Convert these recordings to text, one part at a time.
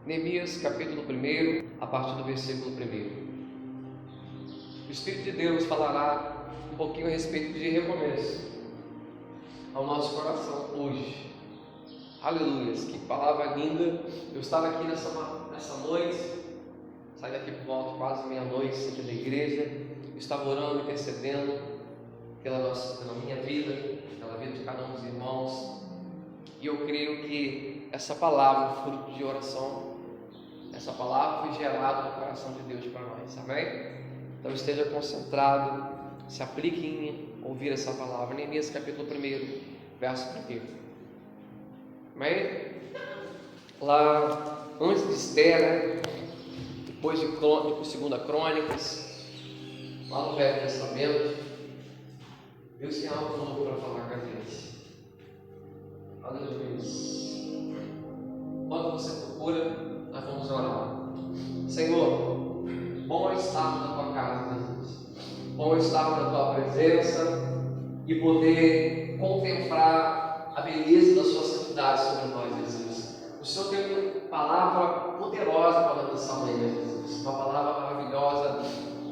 Neemias capítulo 1, a partir do versículo 1. O Espírito de Deus falará um pouquinho a respeito de recomeço ao nosso coração hoje. Aleluias, que palavra linda. Eu estava aqui nessa noite, saí daqui por volta quase meia-noite, aqui da igreja. Eu estava orando, intercedendo pela minha vida, pela vida de cada um dos irmãos. E eu creio que essa palavra, fruto de oração, essa palavra foi gerada no coração de Deus para nós, amém? Então esteja concentrado, se aplique em ouvir essa palavra. Neemias capítulo 1, verso 1. Amém? Lá, antes de Esther, né? Depois de 2 Crônicas, lá no Velho Testamento, Deus tem algo novo para falar com a gente. Aleluia. Quando você procura, nós vamos orar. Senhor, bom é estar na tua casa, Jesus. Bom é estar na tua presença e poder contemplar a beleza da sua santidade sobre nós, Jesus. O Senhor tem uma palavra poderosa para nessa manhã, Jesus. Uma palavra maravilhosa.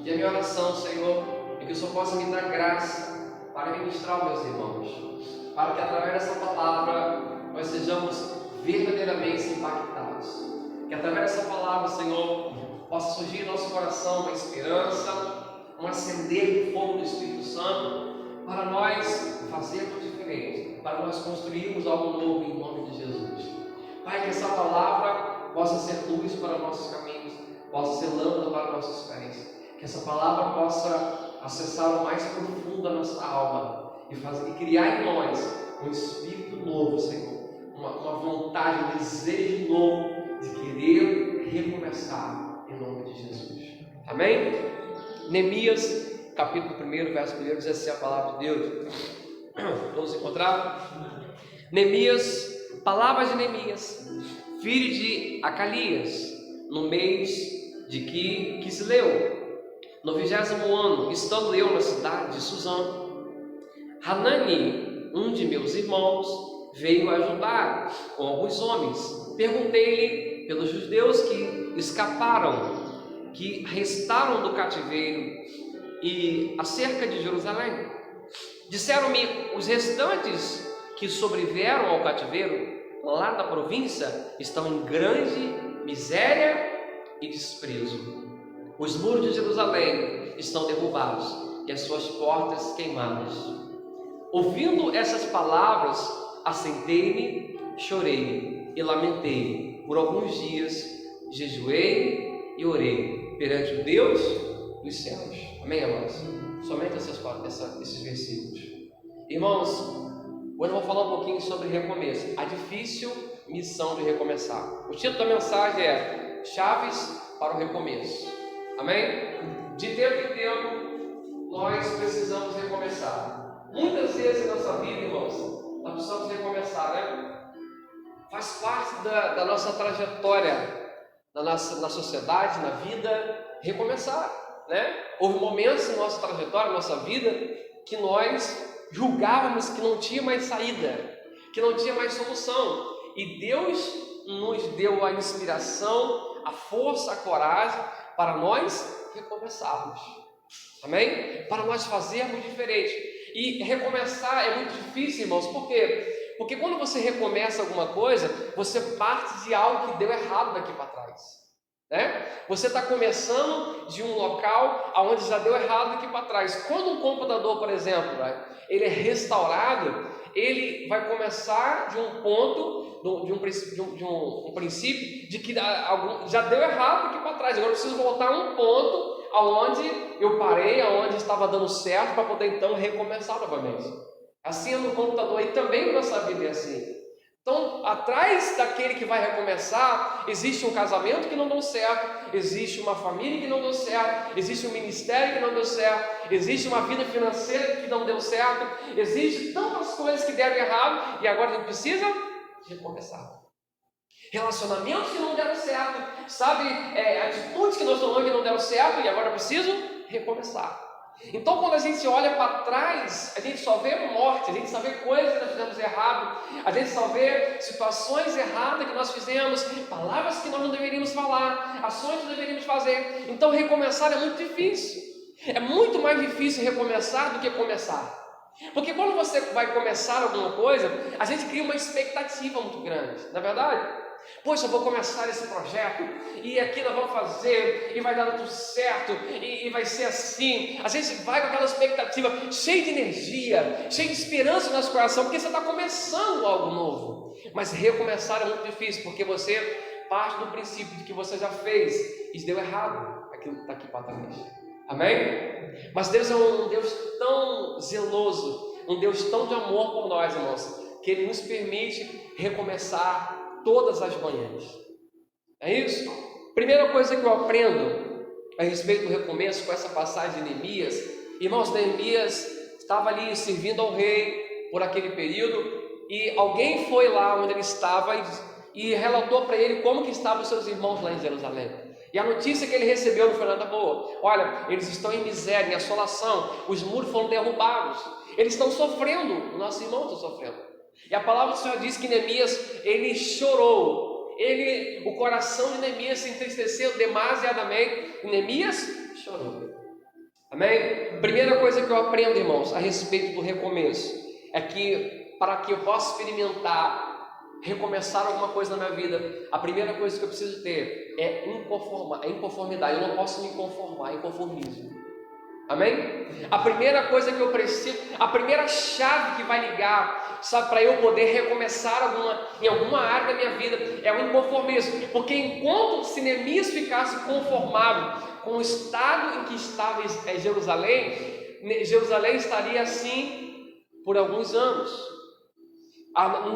E a minha oração, Senhor, é que o Senhor possa me dar graça para ministrar aos meus irmãos, para que através dessa palavra nós sejamos verdadeiramente impactados. Que através dessa palavra, Senhor, possa surgir em nosso coração uma esperança, um acender do fogo do Espírito Santo, para nós fazermos diferente, para nós construirmos algo novo em nome de Jesus. Pai, que essa palavra possa ser luz para nossos caminhos, possa ser lâmpada para nossos pés, que essa palavra possa acessar o mais profundo da nossa alma e criar em nós um espírito novo, Senhor, uma vontade, um desejo novo de querer recomeçar em nome de Jesus. Amém? Neemias capítulo 1, verso 1 diz assim a palavra de Deus. Vamos encontrar? Neemias, palavras de Neemias, filho de Acalias, no mês de Quisleu, no 20º ano, estando eu na cidade de Suzã, Hanani, um de meus irmãos, veio ajudar com alguns homens. Perguntei-lhe pelos judeus que escaparam, que restaram do cativeiro, e acerca de Jerusalém. Disseram-me: os restantes que sobreviveram ao cativeiro lá na província estão em grande miséria e desprezo. Os muros de Jerusalém estão derrubados e as suas portas queimadas. Ouvindo essas palavras, assentei-me, chorei e lamentei. Por alguns dias jejuei e orei perante o Deus dos céus. Amém, amados? Somente esses versículos. Irmãos, hoje eu vou falar um pouquinho sobre recomeço, a difícil missão de recomeçar. O título da mensagem é Chaves para o Recomeço. Amém? De tempo em tempo, nós precisamos recomeçar. Muitas vezes em nossa vida, irmãos, nós precisamos recomeçar, né? Faz parte da nossa trajetória na sociedade, na vida, recomeçar. Né? Houve momentos em nossa trajetória, nossa vida, que nós julgávamos que não tinha mais saída, que não tinha mais solução, e Deus nos deu a inspiração, a força, a coragem para nós recomeçarmos, amém? Para nós fazermos diferente. E recomeçar é muito difícil, irmãos. Por quê? Porque quando você recomeça alguma coisa, você parte de algo que deu errado daqui para trás. Né? Você está começando de um local onde já deu errado aqui para trás. Quando um computador, por exemplo, ele é restaurado, ele vai começar de um ponto, de um princípio de que já deu errado aqui para trás. Agora eu preciso voltar a um ponto aonde eu parei, aonde estava dando certo, para poder então recomeçar novamente. Assim é no computador e também na nossa vida é assim. Então, atrás daquele que vai recomeçar, existe um casamento que não deu certo, existe uma família que não deu certo, existe um ministério que não deu certo, existe uma vida financeira que não deu certo, existe tantas coisas que deram errado e agora a gente precisa recomeçar. Relacionamentos que não deram certo, sabe, atitudes que nós tomamos que não deram certo e agora eu preciso recomeçar. Então, quando a gente olha para trás, a gente só vê morte, a gente só vê coisas que nós fizemos errado, a gente só vê situações erradas que nós fizemos, palavras que nós não deveríamos falar, ações que nós deveríamos fazer. Então recomeçar é muito difícil. É muito mais difícil recomeçar do que começar. Porque quando você vai começar alguma coisa, a gente cria uma expectativa muito grande, não é verdade? Poxa, eu vou começar esse projeto, e aqui nós vamos fazer, e vai dar tudo certo, e vai ser assim. A gente vai com aquela expectativa, cheia de energia, cheia de esperança no nosso coração, porque você está começando algo novo. Mas recomeçar é muito difícil, porque você parte do princípio de que você já fez, e deu errado aquilo que está aqui para trás. Amém? Mas Deus é um Deus tão zeloso, um Deus tão de amor por nós, irmãos, que Ele nos permite recomeçar todas as manhãs. É isso? Primeira coisa que eu aprendo a respeito do recomeço com essa passagem de Neemias, irmãos, Neemias estava ali servindo ao rei por aquele período, e alguém foi lá onde ele estava e relatou para ele como que estavam os seus irmãos lá em Jerusalém. E a notícia que ele recebeu não foi nada boa. Olha, eles estão em miséria, em assolação, os muros foram derrubados, eles estão sofrendo, nossos irmãos estão sofrendo. E a palavra do Senhor diz que Neemias, ele chorou, o coração de Neemias se entristeceu demasiadamente, e Neemias chorou. Amém? Primeira coisa que eu aprendo, irmãos, a respeito do recomeço, é que para que eu possa experimentar recomeçar alguma coisa na minha vida, a primeira coisa que eu preciso ter é inconformidade. Eu não posso me conformar, inconformismo. Amém? A primeira coisa que eu preciso, a primeira chave que vai ligar, sabe, para eu poder recomeçar em alguma área da minha vida, é o inconformismo. Porque enquanto se Neemias ficasse conformado com o estado em que estava Jerusalém, Jerusalém estaria assim por alguns anos.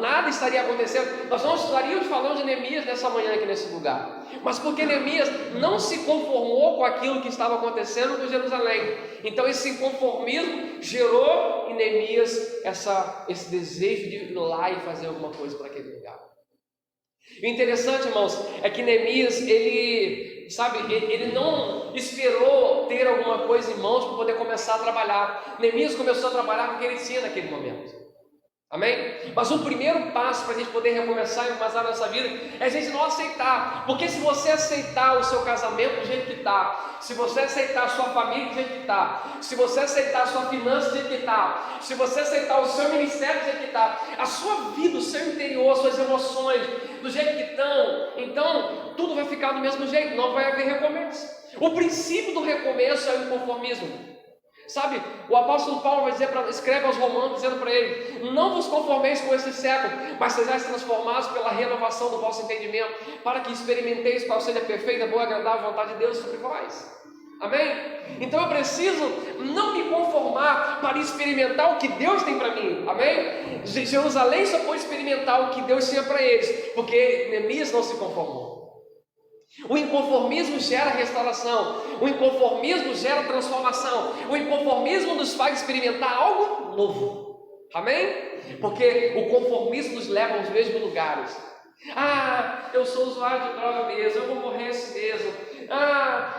Nada estaria acontecendo. Nós não estaríamos falando de Neemias nessa manhã aqui nesse lugar, mas porque Neemias não se conformou com aquilo que estava acontecendo com Jerusalém. Então esse inconformismo gerou em Neemias esse desejo de ir lá e fazer alguma coisa para aquele lugar. O interessante, irmãos, é que Neemias, ele não esperou ter alguma coisa em mãos para poder começar a trabalhar. Neemias começou a trabalhar com o que ele tinha naquele momento. Amém? Mas o primeiro passo para a gente poder recomeçar e começar a nossa vida é a gente não aceitar. Porque se você aceitar o seu casamento do jeito que está, se você aceitar a sua família do jeito que está, se você aceitar a sua finança do jeito que está, se você aceitar o seu ministério do jeito que está, a sua vida, o seu interior, suas emoções do jeito que estão, então tudo vai ficar do mesmo jeito, não vai haver recomeço. O princípio do recomeço é o inconformismo. Sabe, o apóstolo Paulo vai escreve aos Romanos dizendo para ele: não vos conformeis com esse século, mas sejais transformados pela renovação do vosso entendimento, para que experimenteis qual seja a perfeita, boa e agradável vontade de Deus sobre vós. Amém? Então eu preciso não me conformar para experimentar o que Deus tem para mim. Amém? Jerusalém só pôde experimentar o que Deus tinha para eles, porque Neemias não se conformou. O inconformismo gera restauração, o inconformismo gera transformação, o inconformismo nos faz experimentar algo novo. Amém? Porque o conformismo nos leva aos mesmos lugares. Eu sou usuário de droga mesmo, eu vou morrer assim mesmo.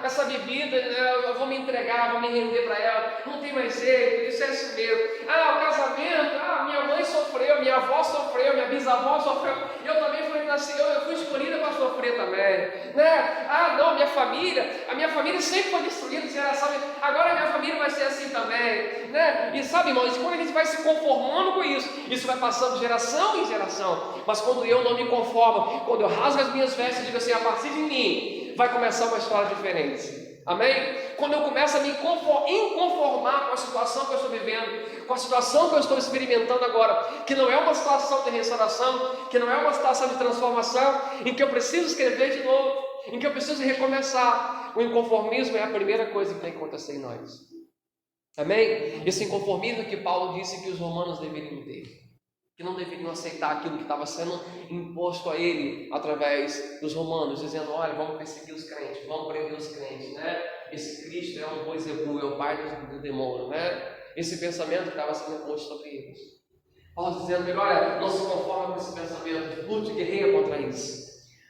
Essa bebida, eu vou me entregar, vou me render para ela, não tem mais jeito, isso é assim mesmo. O casamento, minha mãe sofreu, minha avó sofreu, minha bisavó sofreu, eu também eu fui escolhida para sofrer também, né? Não, a minha família sempre foi destruída de geração, agora a minha família vai ser assim também, né? E sabe, irmãos, quando a gente vai se conformando com isso vai passando de geração em geração. Mas quando eu não me conformo, quando eu rasgo as minhas vestes e digo assim: a partir de mim vai começar uma história diferente. Amém? Quando eu começo a me inconformar com a situação que eu estou vivendo, com a situação que eu estou experimentando agora, que não é uma situação de restauração, que não é uma situação de transformação, em que eu preciso escrever de novo, em que eu preciso recomeçar, o inconformismo é a primeira coisa que tem que acontecer em nós. Amém? Esse inconformismo que Paulo disse que os romanos deveriam ter, que não deveriam aceitar aquilo que estava sendo imposto a ele através dos romanos, dizendo: olha, vamos perseguir os crentes, vamos prender os crentes, né? Esse Cristo é um Beelzebub, é o pai do demônio, né? Esse pensamento que estava sendo imposto sobre eles. Paulo dizendo: olha, não se conforma com esse pensamento, lute e guerreia contra isso.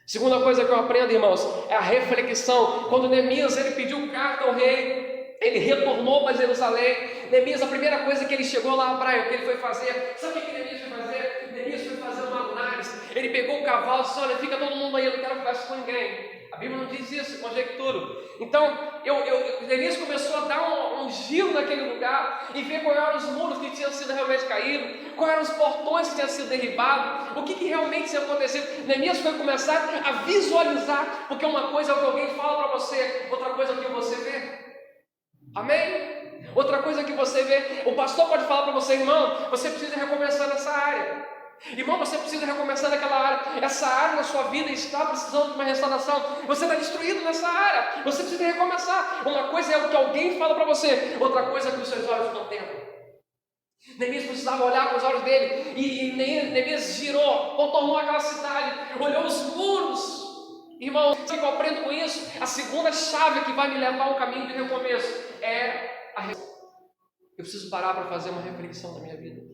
Segunda coisa que eu aprendo, irmãos, é a reflexão. Quando Neemias ele pediu carta ao rei, ele retornou para Jerusalém. Neemias, a primeira coisa que ele chegou lá para o que ele foi fazer, sabe o que Neemias foi fazer? Neemias foi fazer uma análise. Ele pegou o cavalo e disse: olha, fica todo mundo aí, eu não quero conversa com ninguém. A Bíblia não diz isso, conjecturo. Então, Neemias começou a dar um giro naquele lugar e ver quais eram os muros que tinham sido realmente caídos, quais eram os portões que tinham sido derribados, o que realmente tinha acontecido. Neemias foi começar a visualizar, porque uma coisa é o que alguém fala para você, outra coisa é o que você vê. Amém? Outra coisa que você vê, o pastor pode falar para você: irmão, você precisa recomeçar nessa área. Irmão, você precisa recomeçar naquela área. Essa área na sua vida está precisando de uma restauração. Você está destruído nessa área. Você precisa recomeçar. Uma coisa é o que alguém fala para você, outra coisa é o que os seus olhos contemplam. Neemias precisava olhar com os olhos dele. E Neemias girou, contornou aquela cidade, olhou os muros. Irmão, sabe o que eu aprendo com isso? A segunda chave que vai me levar ao caminho de recomeço é a reflexão. Eu preciso parar para fazer uma reflexão da minha vida.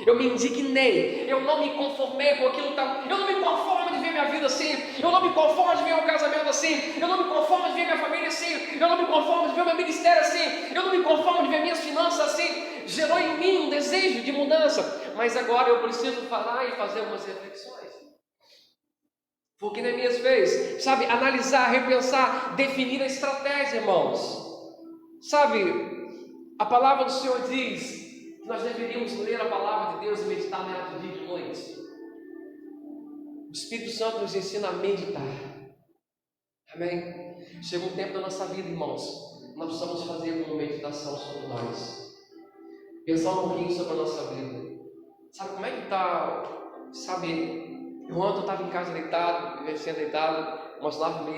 Eu me indignei, eu não me conformei com aquilo, eu não me conformo de ver minha vida assim, eu não me conformo de ver meu casamento assim, eu não me conformo de ver minha família assim, eu não me conformo de ver meu ministério assim, eu não me conformo de ver minhas finanças assim. Gerou em mim um desejo de mudança, mas agora eu preciso falar e fazer umas reflexões. Foi o que Neemias fez, sabe? Analisar, repensar, definir a estratégia, irmãos. Sabe, a palavra do Senhor diz: nós deveríamos ler a palavra de Deus e meditar nela de dia e de noite. O Espírito Santo nos ensina a meditar. Amém? Chega um tempo da nossa vida, irmãos, nós precisamos fazer uma meditação sobre nós. Pensar um pouquinho sobre a nossa vida. Sabe como é que está? Sabe, ontem eu estava em casa deitado, eu tinha deitado umas 9h30,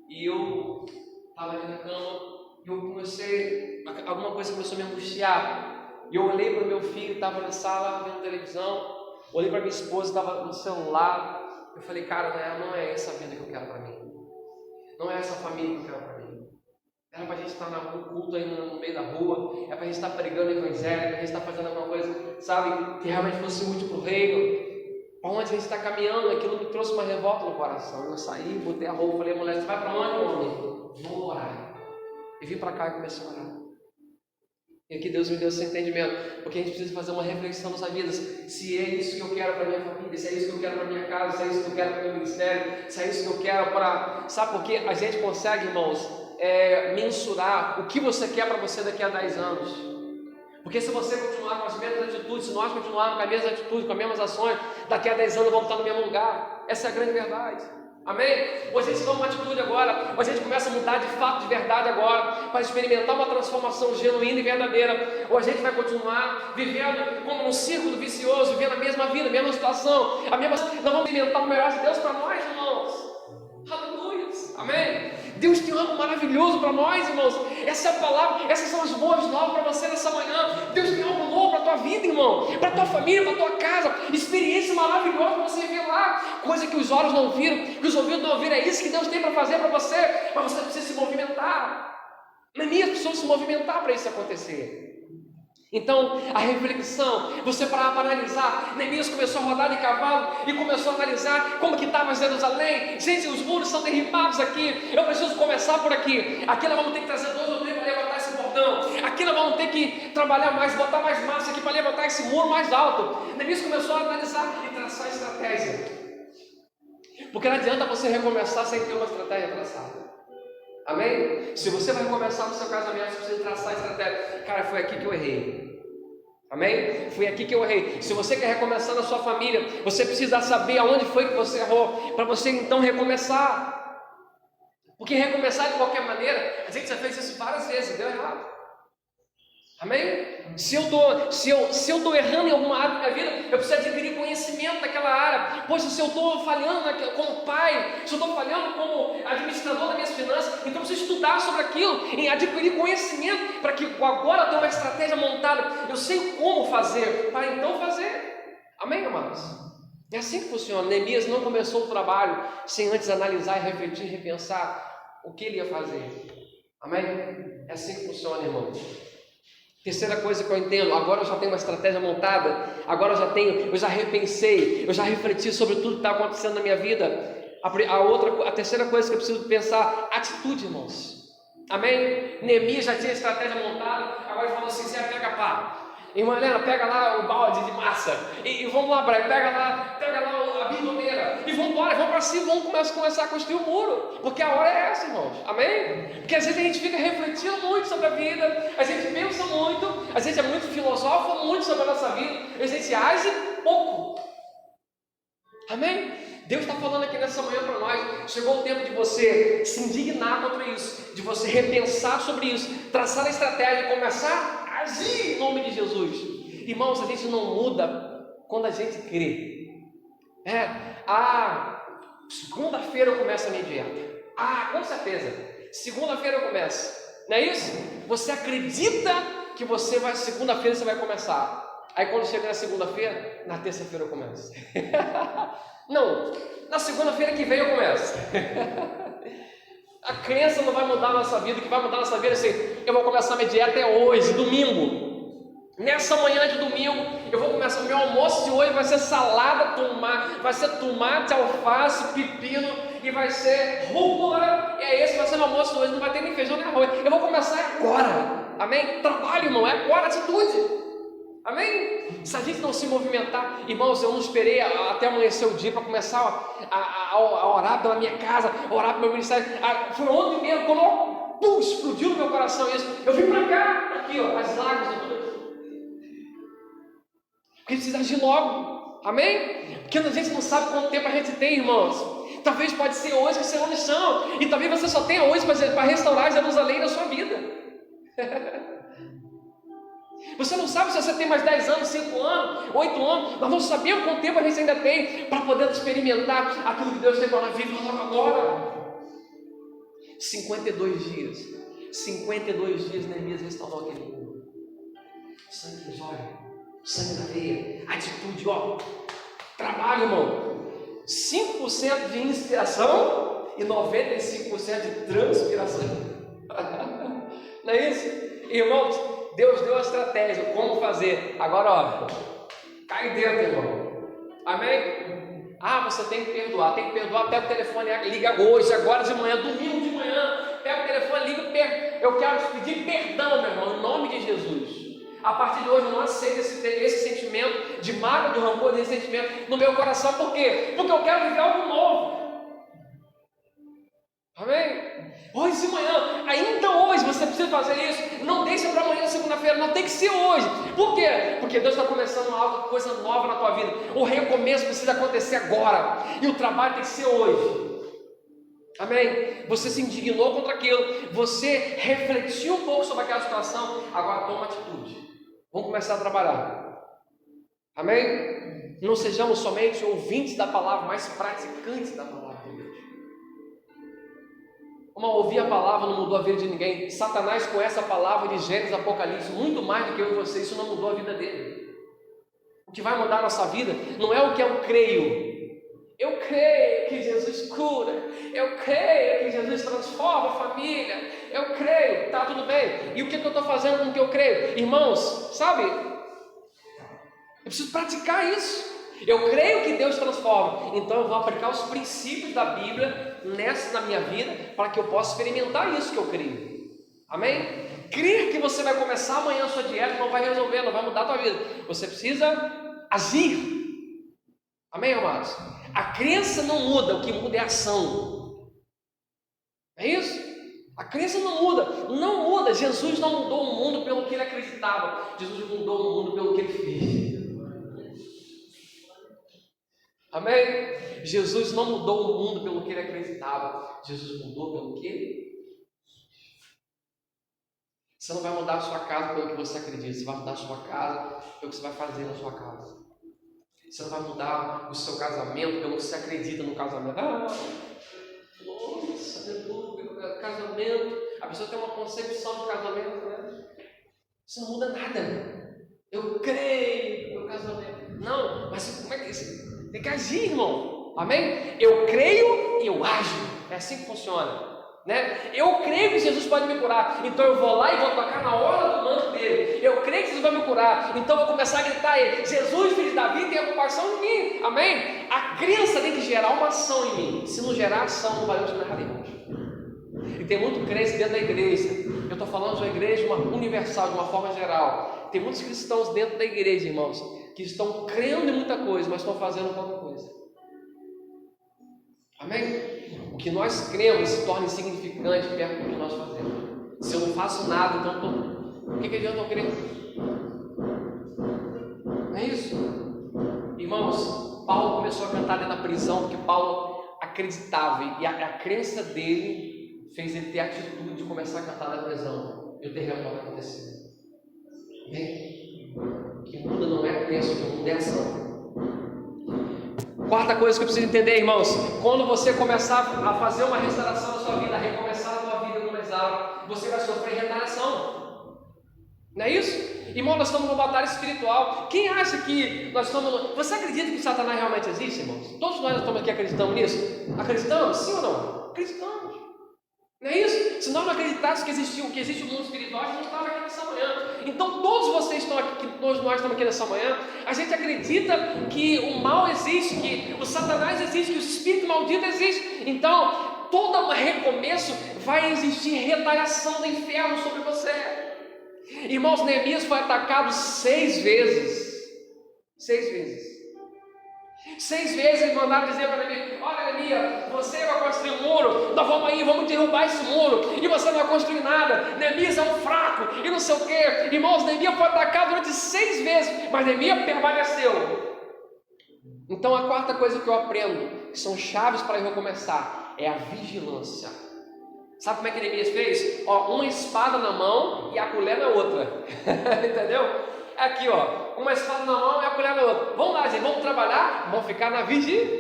e eu estava ali na cama, e eu comecei, alguma coisa começou a me angustiar. E eu olhei para o meu filho, estava na sala vendo televisão, olhei para minha esposa, estava no celular. Eu falei: cara, não é essa a vida que eu quero para mim, não é essa família que eu quero para mim. Era para a gente estar no culto aí no meio da rua, é para a gente estar pregando o evangelho, é para a gente estar fazendo alguma coisa, sabe, que realmente fosse útil para o reino. Para onde a gente está caminhando, aquilo me trouxe uma revolta no coração. Eu saí, botei a roupa, falei: mulher, você vai para onde, homem? Vou orar. E vim para cá e comecei a orar. E aqui Deus me deu esse entendimento, porque a gente precisa fazer uma reflexão nas nossas vidas. Se é isso que eu quero para minha família, se é isso que eu quero para minha casa, se é isso que eu quero para o meu ministério, se é isso que eu quero para... Sabe por quê? A gente consegue, irmãos, mensurar o que você quer para você daqui a 10 anos. Porque se você continuar com as mesmas atitudes, se nós continuarmos com as mesmas atitudes, com as mesmas ações, daqui a 10 anos vamos estar no mesmo lugar. Essa é a grande verdade. Amém? Ou a gente toma uma atitude agora, ou a gente começa a mudar de fato, de verdade agora, para experimentar uma transformação genuína e verdadeira, ou a gente vai continuar vivendo como um círculo vicioso, vivendo a mesma vida, a mesma situação, nós vamos experimentar o melhor de Deus para nós, irmãos. Aleluia! Amém? Deus tem algo maravilhoso para nós, irmãos. Essa é a palavra, essas são as boas novas para você nessa manhã. Deus tem algo novo para a tua vida, irmão, para a tua família, para a tua casa. Experiência maravilhosa para você ver lá, coisa que os olhos não viram, que os ouvidos não ouviram. É isso que Deus tem para fazer para você, mas você precisa se movimentar. Neemias precisou se movimentar para isso acontecer. Então, a reflexão, você parar para analisar. Neemias começou a rodar de cavalo e começou a analisar como que estava Jerusalém. Gente, os muros são derribados aqui, eu preciso começar por aqui. Aqui nós vamos ter que trazer 2 ou 3 para levantar esse portão. Aqui nós vamos ter que trabalhar mais, botar mais massa aqui para levantar esse muro mais alto. Neemias começou a analisar e traçar estratégia. Porque não adianta você recomeçar sem ter uma estratégia traçada. Amém? Se você vai recomeçar no seu casamento, você precisa traçar a estratégia. Cara, foi aqui que eu errei. Amém? Foi aqui que eu errei. Se você quer recomeçar na sua família, você precisa saber aonde foi que você errou, para você então recomeçar. Porque recomeçar de qualquer maneira, a gente já fez isso várias vezes, deu errado. Amém? Se eu estou errando em alguma área da minha vida, eu preciso adquirir conhecimento daquela área. Poxa, se eu estou falhando como pai, se eu estou falhando como administrador das minhas finanças, então eu preciso estudar sobre aquilo, em adquirir conhecimento, para que agora eu tenha uma estratégia montada, eu sei como fazer, para então fazer. Amém, amados? É assim que funciona. Neemias não começou o trabalho sem antes analisar, refletir, repensar o que ele ia fazer. Amém? É assim que funciona, irmãos. Terceira coisa que eu entendo, agora eu já tenho uma estratégia montada, agora eu já repensei, eu já refleti sobre tudo que está acontecendo na minha vida. A terceira coisa que eu preciso pensar, atitude, irmãos. Amém? Neemias já tinha a estratégia montada, agora ele falou assim: Zé, pega pá. Irmã Helena, pega lá o balde de massa e vamos lá, Brian, pega lá a Bíblia vamos embora, vamos para cima, vamos começar a construir o muro, porque a hora é essa, irmãos, amém? Porque às vezes a gente fica refletindo muito sobre a vida, a gente pensa muito, a gente é muito filosófico, muito sobre a nossa vida, a gente age pouco, amém? Deus está falando aqui nessa manhã para nós. Chegou o tempo de você se indignar contra isso, de você repensar sobre isso, traçar a estratégia e começar a agir em nome de Jesus. Irmãos, a gente não muda quando a gente crê. Segunda-feira eu começo a minha dieta. Com certeza, segunda-feira eu começo. Não é isso? Você acredita que segunda-feira você vai começar. Aí quando chega na segunda-feira, na terça-feira eu começo. Não, na segunda-feira que vem eu começo. A crença não vai mudar a nossa vida. O que vai mudar a nossa vida é assim: eu vou começar a minha dieta hoje, domingo. Nessa manhã de domingo, eu vou começar. O meu almoço de hoje vai ser salada, vai ser tomate, alface, pepino, e vai ser rúcula. E esse vai ser o almoço de hoje. Não vai ter nem feijão nem arroz. Eu vou começar agora. Amém? Trabalho, irmão, é agora, atitude. Amém? Se a gente não se movimentar, irmãos, eu não esperei até amanhecer o dia para começar a orar pela minha casa, orar pelo meu ministério. Foi ontem mesmo, quando explodiu no meu coração isso. Eu vim para cá, aqui, as lágrimas e tudo. Porque precisa agir logo, amém? Porque a gente não sabe quanto tempo a gente tem, irmãos. Talvez pode ser hoje que será no chão, e talvez você só tenha hoje para restaurar Jerusalém na sua vida. Você não sabe se você tem mais 10 anos, 5 anos, 8 anos. Nós não sabemos quanto tempo a gente ainda tem para poder experimentar aquilo que Deus tem para nós viver agora. 52 dias. 52 dias Neemias restaurou aquele mundo. Sangue nos olhos, sangue na veia, atitude, trabalho, irmão. 5% de inspiração e 95% de transpiração. Não é isso? Irmãos, Deus deu a estratégia, como fazer. Agora, cai dentro, irmão. Amém? Você tem que perdoar, pega o telefone, liga hoje, agora de manhã, domingo de manhã, pega o telefone, liga, eu quero te pedir perdão, meu irmão, em nome de Jesus. A partir de hoje eu não aceito esse sentimento de mágoa, de rancor, desse sentimento no meu coração. Por quê? Porque eu quero viver algo novo. Amém? Hoje de manhã, ainda hoje você precisa fazer isso. Não deixa para amanhã, segunda-feira, não tem que ser hoje. Por quê? Porque Deus está começando algo, coisa nova na tua vida. O recomeço precisa acontecer agora, e o trabalho tem que ser hoje. Amém? Você se indignou contra aquilo, você refletiu um pouco sobre aquela situação, agora toma atitude. Vamos começar a trabalhar. Amém? Não sejamos somente ouvintes da palavra, mas praticantes da palavra de Deus. Ouvir a palavra não mudou a vida de ninguém. Satanás conhece a palavra de Gênesis, Apocalipse muito mais do que eu e você. Isso não mudou a vida dele. O que vai mudar a nossa vida não é o que eu creio. Eu creio que Jesus cura. Eu creio que Jesus transforma a família. Eu creio, tá tudo bem. E o que eu estou fazendo com o que eu creio? Irmãos, sabe? Eu preciso praticar isso. Eu creio que Deus transforma, então eu vou aplicar os princípios da Bíblia na minha vida, para que eu possa experimentar isso que eu creio. Amém? Crer que você vai começar amanhã a sua dieta não vai resolver, não vai mudar a tua vida. Você precisa agir. Amém, amados? A crença não muda, o que muda é a ação. É isso? A crença não muda, não muda. Jesus não mudou o mundo pelo que ele acreditava, Jesus mudou o mundo pelo que ele fez. Amém? Jesus não mudou o mundo pelo que ele acreditava, Jesus mudou pelo que ele. Você não vai mudar a sua casa pelo que você acredita, você vai mudar a sua casa pelo que você vai fazer na sua casa. Você não vai mudar o seu casamento pelo que você acredita no casamento. Nossa, aleluia, casamento. A pessoa tem uma concepção de casamento, né? Isso não muda nada. Eu creio no casamento. Não, mas como é que é isso? Tem que agir, irmão. Amém? Eu creio e eu ajo. É assim que funciona, né? Eu creio que Jesus pode me curar, então eu vou lá e vou tocar na hora do manto dele. Eu creio que Jesus vai me curar, então eu vou começar a gritar a ele: Jesus, filho de Davi, tenha compaixão de mim. Amém? A crença tem que gerar uma ação em mim. Se não gerar ação, não valeu de nada, irmãos. E tem muito crente dentro da igreja. Eu estou falando de uma igreja universal, de uma forma geral. Tem muitos cristãos dentro da igreja, irmãos, que estão crendo em muita coisa, mas estão fazendo pouca coisa. Amém? O que nós cremos se torna insignificante perto do que nós fazemos. Se eu não faço nada, então o que adianta eu crer? Não é isso? Irmãos, Paulo começou a cantar dentro da prisão porque Paulo acreditava, e a crença dele fez ele ter a atitude de começar a cantar na prisão, e o terremoto aconteceu. Bem, o que muda não é a crença, o que muda é a ação. Quarta coisa que eu preciso entender, irmãos, quando você começar a fazer uma restauração na sua vida, a recomeçar a sua vida no mais alto, você vai sofrer retaliação. Não é isso? Irmão, nós estamos numa batalha espiritual. Quem acha que nós estamos... Você acredita que Satanás realmente existe, irmãos? Todos nós estamos aqui acreditando nisso? Acreditamos? Sim ou não? Acreditamos. Não é isso? Se nós não acreditássemos que existe o mundo espiritual, a gente não estava aqui nessa manhã. Então todos vocês estão aqui, todos nós estamos aqui nessa manhã, a gente acredita que o mal existe, que o Satanás existe, que o espírito maldito existe. Então, todo recomeço vai existir retaliação do inferno sobre você. Irmãos, Neemias foi atacado 6 vezes. 6 vezes. 6 vezes eles mandaram dizer para Neemias: olha, Neemias, você vai construir um muro, nós vamos aí, vamos derrubar esse muro, e você não vai construir nada. Neemias é um fraco, e não sei o que. Irmãos, Neemias foi atacado durante 6 vezes, mas Neemias permaneceu. Então a quarta coisa que eu aprendo, que são chaves para eu recomeçar, é a vigilância. Sabe como é que Neemias fez? Uma espada na mão e a colher na outra. Entendeu? Aqui, uma espada na mão e a colher na outra. Vamos lá, gente, vamos trabalhar, vamos ficar na vigilância.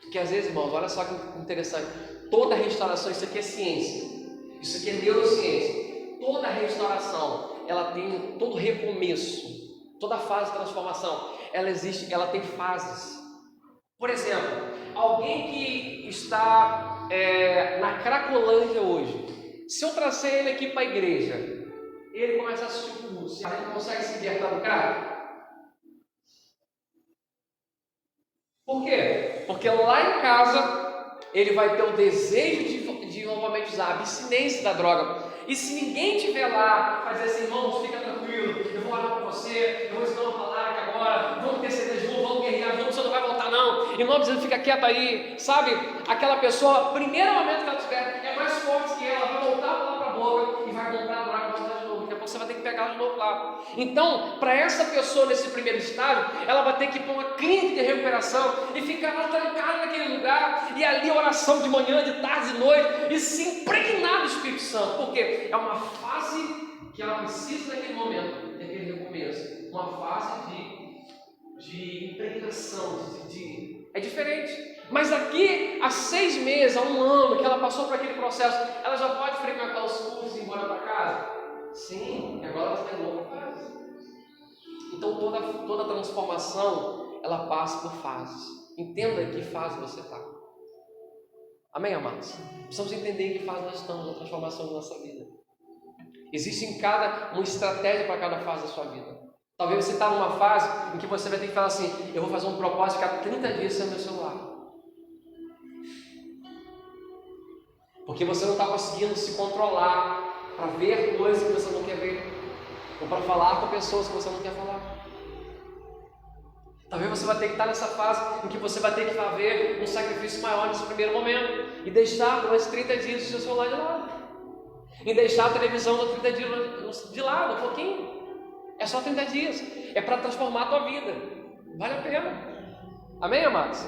Porque às vezes, irmãos, olha só que interessante. Toda restauração, isso aqui é ciência, isso aqui é neurociência. Toda restauração, ela tem todo recomeço, toda fase de transformação, ela tem fases. Por exemplo, alguém que está na Cracolândia hoje, se eu trazer ele aqui para a igreja, ele começa a assistir o curso, ele consegue se libertar do crack? Por quê? Porque lá em casa ele vai ter o desejo de novamente usar a abstinência da droga. E se ninguém estiver lá, vai dizer assim: irmãos, fica tranquilo, eu vou orar por você, eu vou ensinar uma palavra aqui agora, vamos interceder junto, vamos guerrear junto, você não vai voltar não. Em nome de Jesus, fica quieto aí, sabe? Aquela pessoa, primeiro momento que ela tiver, é mais forte que ela, vai voltar lá para a boca e vai comprar a droga e voltar de novo. Daqui a pouco você vai ter que pegar ela de novo lá. Então, para essa pessoa nesse primeiro estágio, ela vai ter que ir para uma clínica de recuperação e ficar lá trancada naquele lugar, e ali oração de manhã, de tarde, de noite, e se impregnar do Espírito Santo. Por quê? É uma fase que ela precisa naquele momento, naquele recomeço, uma fase de impregnação, é diferente. Mas daqui a 6 meses, a 1 ano que ela passou por aquele processo, ela já pode frequentar os cursos e ir embora para casa? Sim, agora ela está em outra fase. Então toda transformação, ela passa por fases. Entenda em que fase você está. Amém, amados? Precisamos entender em que fase nós estamos na transformação da nossa vida. Existe uma estratégia para cada fase da sua vida. Talvez você está numa fase em que você vai ter que falar assim: eu vou fazer um propósito de ficar 30 dias sem o meu celular. Porque você não está conseguindo se controlar para ver coisas que você não quer ver, ou para falar com pessoas que você não quer falar. Talvez você vai ter que estar nessa fase em que você vai ter que fazer um sacrifício maior nesse primeiro momento e deixar por esses 30 dias o seu celular de lado, e deixar a televisão por 30 dias de lado, um pouquinho. É só 30 dias, é para transformar a tua vida, vale a pena. Amém, amados?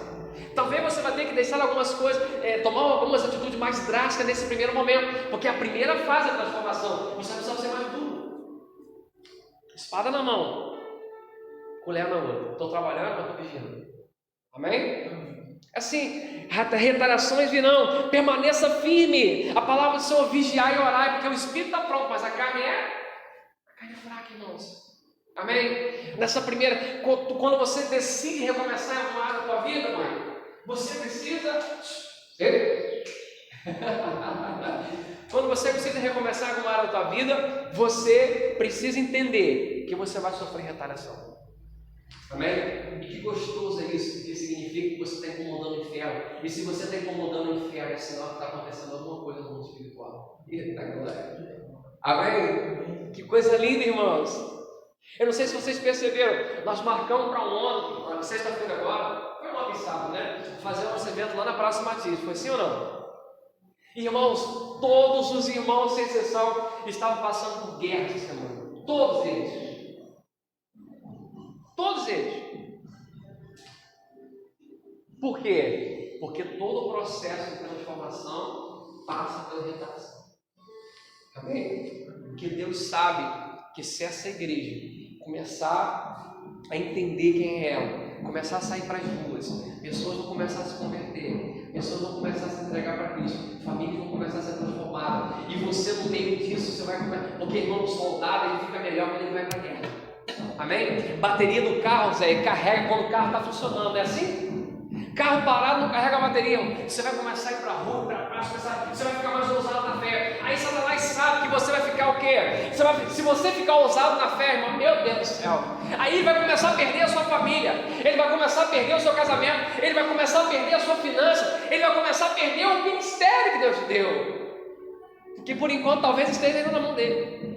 Talvez você vai ter que deixar algumas coisas, tomar algumas atitudes mais drásticas nesse primeiro momento, porque a primeira fase da transformação, você precisa ser mais duro. Espada na mão, colher na outra. Estou trabalhando, mas estou vigiando. Amém? Assim, retaliações virão, permaneça firme. A palavra do Senhor: vigiar e orar, porque o espírito está pronto, mas a carne é fraca, irmãos. Amém? Nessa primeira, quando você decide recomeçar em alguma área da tua vida, mãe, você precisa. Quando você precisa recomeçar em alguma área da tua vida, você precisa entender que você vai sofrer retaliação. Amém? E que gostoso é isso, porque significa que você está incomodando o inferno. E se você está incomodando o inferno, é sinal que está acontecendo alguma coisa no mundo espiritual. Amém? Que coisa linda, irmãos. Eu não sei se vocês perceberam, nós marcamos para ontem, sexta-feira agora, Foi mal pensado, né? Fazer um evento lá na Praça Matias, foi assim ou não? Irmãos, todos os irmãos, sem exceção, estavam passando por guerra essa semana. Todos eles. Todos eles. Por quê? Porque todo o processo de transformação passa pela redação. Amém? Porque Deus sabe que se essa igreja começar a entender quem é ela, começar a sair para as ruas, pessoas vão começar a se converter, pessoas vão começar a se entregar para Cristo, famílias vão começar a ser transformadas, e você no meio disso, você vai começar, porque irmão, o soldado ele fica melhor quando ele vai para a guerra. Amém? Bateria do carro, Zé, carrega quando o carro está funcionando, é assim? Carro parado não carrega a bateria. Você vai começar a ir para a rua, para a praça, você vai ficar mais ousado na fé. Aí Satanás sabe que você vai ficar o quê? Se você ficar ousado na fé, irmão, meu Deus do céu, aí ele vai começar a perder a sua família, ele vai começar a perder o seu casamento, ele vai começar a perder a sua finança, ele vai começar a perder o ministério que Deus te deu, que por enquanto talvez esteja ainda na mão dele.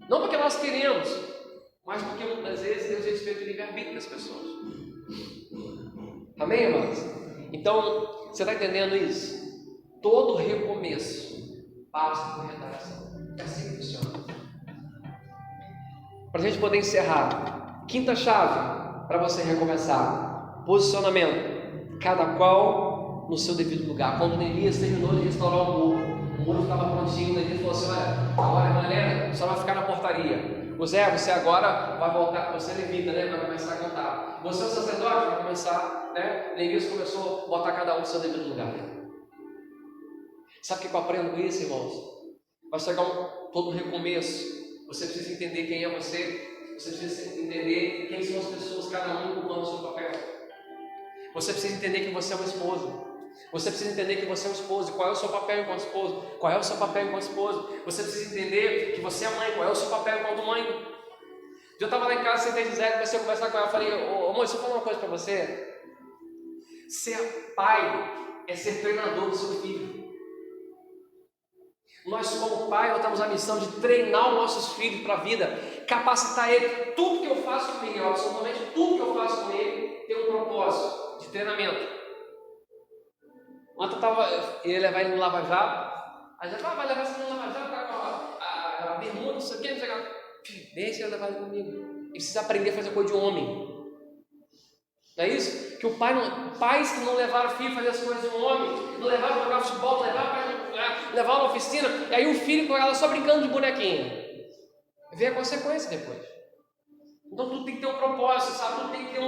Não porque nós queremos, mas porque muitas vezes Deus respeita o livre-arbítrio das pessoas. Amém, amados? Então, você está entendendo isso? Todo recomeço passa por redação. É assim que funciona. Para a gente poder encerrar, quinta chave para você recomeçar: posicionamento. Cada qual no seu devido lugar. Quando Neemias terminou de restaurar o muro estava prontinho. Neemias falou assim: olha, agora, irmã Helena, só vai ficar na portaria. Você agora vai voltar, você é levita, né? Vai começar a cantar. Você é o sacerdote, vai começar, né? Neemias começou a botar cada um no seu devido lugar. Sabe o que eu aprendo com isso, irmãos? Vai chegar todo recomeço. Você precisa entender quem é você. Você precisa entender quem são as pessoas, cada um ocupando o seu papel. Você precisa entender que você é uma esposa. Você precisa entender que você é um esposo. Qual é o seu papel enquanto esposo? Qual é o seu papel enquanto esposo? Você precisa entender que você é mãe. Qual é o seu papel enquanto mãe? Eu estava lá em casa, sentei Gisele, comecei a conversar com ela. Eu falei: ô mãe, deixa eu falar uma coisa para você. Ser pai é ser treinador do seu filho. Nós, como pai, nós temos a missão de treinar os nossos filhos para a vida, capacitar ele. Tudo que eu faço com ele, absolutamente tudo que eu faço com ele, tem um propósito de treinamento. Ontem eu ia levar ele no Lava Jato. Aí já falou: vai levar esse no Lava Jato, a bermuda, não sei o que, não sei o que. Deixa ele levar ele comigo. Ele precisa aprender a fazer coisa de homem. Não é isso? Que pais que não levaram o filho a fazer as coisas de um homem, não levaram para jogar futebol, não levaram na oficina, e aí o filho com ela só brincando de bonequinho. Vê a consequência depois. Então tudo tem que ter um propósito, sabe? Tudo tem que ter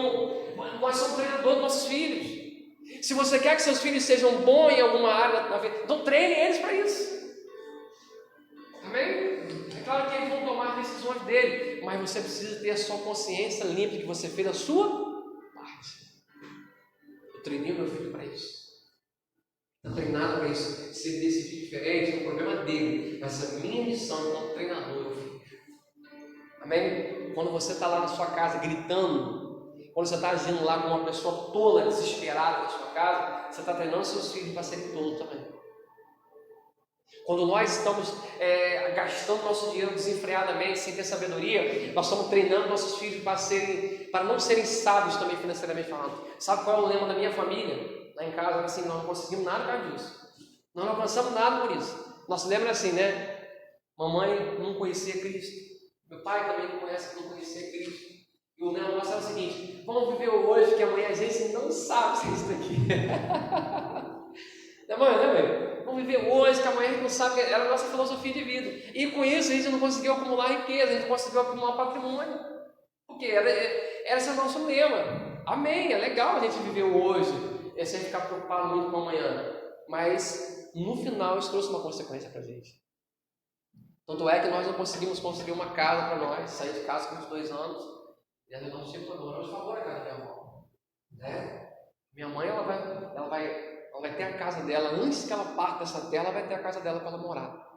Nós somos treinadores dos nossos filhos. Se você quer que seus filhos sejam bons em alguma área da vida, então treine eles para isso. Amém? É claro que eles vão tomar as decisões dele, mas você precisa ter a sua consciência limpa de que você fez a sua parte. Eu treinei meu filho para isso. Não tem nada para isso. Se ele decidir diferente, é um problema dele. Mas a minha missão como treinador, eu fiz. Amém? Quando você está lá na sua casa gritando, quando você está agindo lá como uma pessoa tola, desesperada na sua casa, você está treinando seus filhos para serem tolos também. Quando nós estamos gastando nosso dinheiro desenfreadamente, sem ter sabedoria, nós estamos treinando nossos filhos para não serem sábios também financeiramente falando. Sabe qual é o lema da minha família? Lá em casa, assim, nós não conseguimos nada por causa disso. Nós não alcançamos nada por isso. Nosso lema é assim, né? Mamãe não conhecia Cristo. Meu pai também não conhecia Cristo. E o lema nosso é o seguinte: vamos viver hoje, que amanhã a gente não sabe se é isso daqui. Né, mãe? Vamos viver hoje, que amanhã a gente não sabe. Era a nossa filosofia de vida. E com isso a gente não conseguiu acumular riqueza, a gente não conseguiu acumular patrimônio. Porque esse é o nosso lema. Amém, é legal a gente viver hoje, sem ficar preocupado muito com amanhã. Mas no final isso trouxe uma consequência para a gente. Tanto é que nós não conseguimos construir uma casa para nós, sair de casa com uns 2 anos. E a gente sempre falou: por favor, a casa da minha avó. Né? Minha mãe ela vai ter a casa dela. Antes que ela parte dessa terra, ela vai ter a casa dela para ela morar.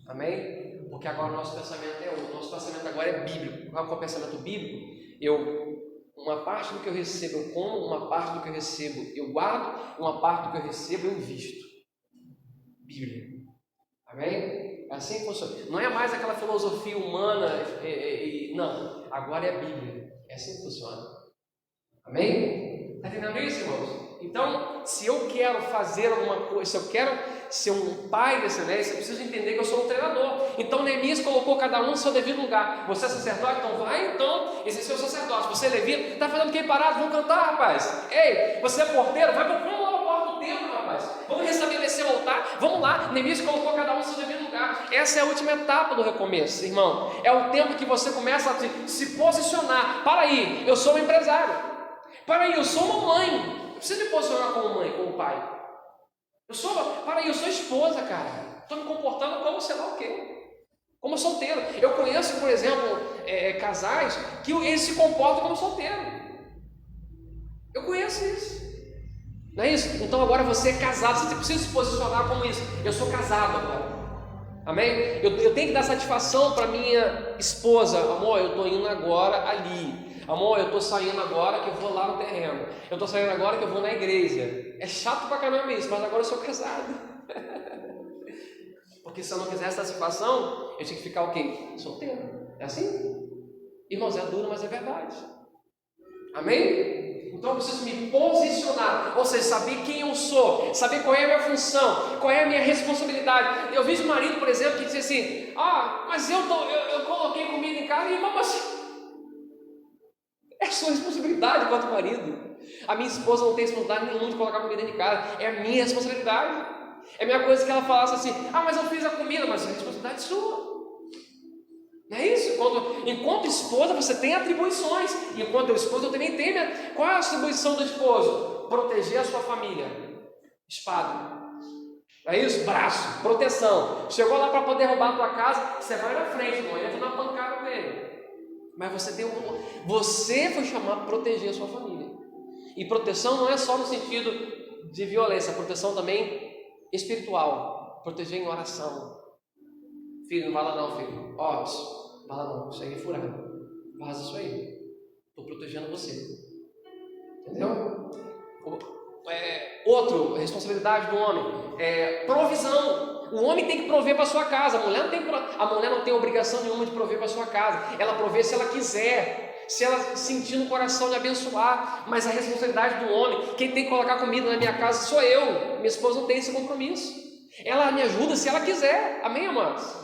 Amém? Porque agora o nosso pensamento é outro. Nosso pensamento agora é bíblico. Qual é o pensamento bíblico? Uma parte do que eu recebo eu como, uma parte do que eu recebo eu guardo, uma parte do que eu recebo eu invisto. Bíblia. Amém? É assim que funciona. Não é mais aquela filosofia humana, não. Agora é a Bíblia. É assim que funciona. Amém? Está entendendo isso, irmãos? Então, se eu quero fazer alguma coisa, se eu quero ser um pai de excelência, eu preciso entender que eu sou um treinador. Então, Neemias colocou cada um no seu devido lugar. Você é sacerdote? Então vai, exercer o sacerdote. Você é levita? Está fazendo o que parado? Vamos cantar, rapaz. Ei, você é porteiro? Vamos lá na porta do templo, rapaz. Vamos restabelecer o altar? Vamos lá. Neemias colocou cada um no seu devido lugar. Essa é a última etapa do recomeço, irmão. É o tempo que você começa a se posicionar. Para aí, eu sou um empresário. Para aí, eu sou uma mãe. Eu preciso me posicionar como mãe, como pai. Eu sou esposa, cara. Estou me comportando como sei lá o quê. Como solteiro. Eu conheço, por exemplo, casais que eles se comportam como solteiro. Eu conheço isso. Não é isso? Então agora você é casado, você precisa se posicionar como isso. Eu sou casado agora. Amém? Eu tenho que dar satisfação para minha esposa. Amor, eu estou indo agora ali. Amor, eu estou saindo agora que eu vou lá no terreno. Eu estou saindo agora que eu vou na igreja. É chato pra caramba isso, mas agora eu sou casado. Porque se eu não quiser essa satisfação, eu tinha que ficar o quê? Solteiro. É assim? Irmãos, é duro, mas é verdade. Amém? Então eu preciso me posicionar, ou seja, saber quem eu sou, saber qual é a minha função, qual é a minha responsabilidade. Eu vejo um marido, por exemplo, que diz assim: mas eu coloquei comida em casa, irmão, mas é sua responsabilidade enquanto marido. A minha esposa não tem responsabilidade nenhuma de colocar comida dentro de casa, é a minha responsabilidade. É a mesma coisa que ela falasse assim: mas eu fiz a comida, mas a responsabilidade é sua. Não é isso? Enquanto esposa você tem atribuições, e enquanto eu esposo eu também tenho. Qual é a atribuição do esposo? Proteger a sua família. Espada. Não é isso? Braço, proteção. Chegou lá para poder roubar a tua casa, você vai na frente, não entra na pancada dele. Mas você foi chamado para proteger a sua família. E proteção não é só no sentido de violência, proteção também espiritual. Proteger em oração. Filho, não vai lá não, filho. Vai lá não, isso aí é furado. Vaza isso aí. Estou protegendo você. Entendeu? Responsabilidade do homem é provisão. O homem tem que prover para sua casa. A mulher não tem obrigação nenhuma de prover para sua casa. Ela provê se ela quiser, se ela sentir no coração de abençoar. Mas a responsabilidade do homem, quem tem que colocar comida na minha casa sou eu. Minha esposa não tem esse compromisso. Ela me ajuda se ela quiser. Amém, amados?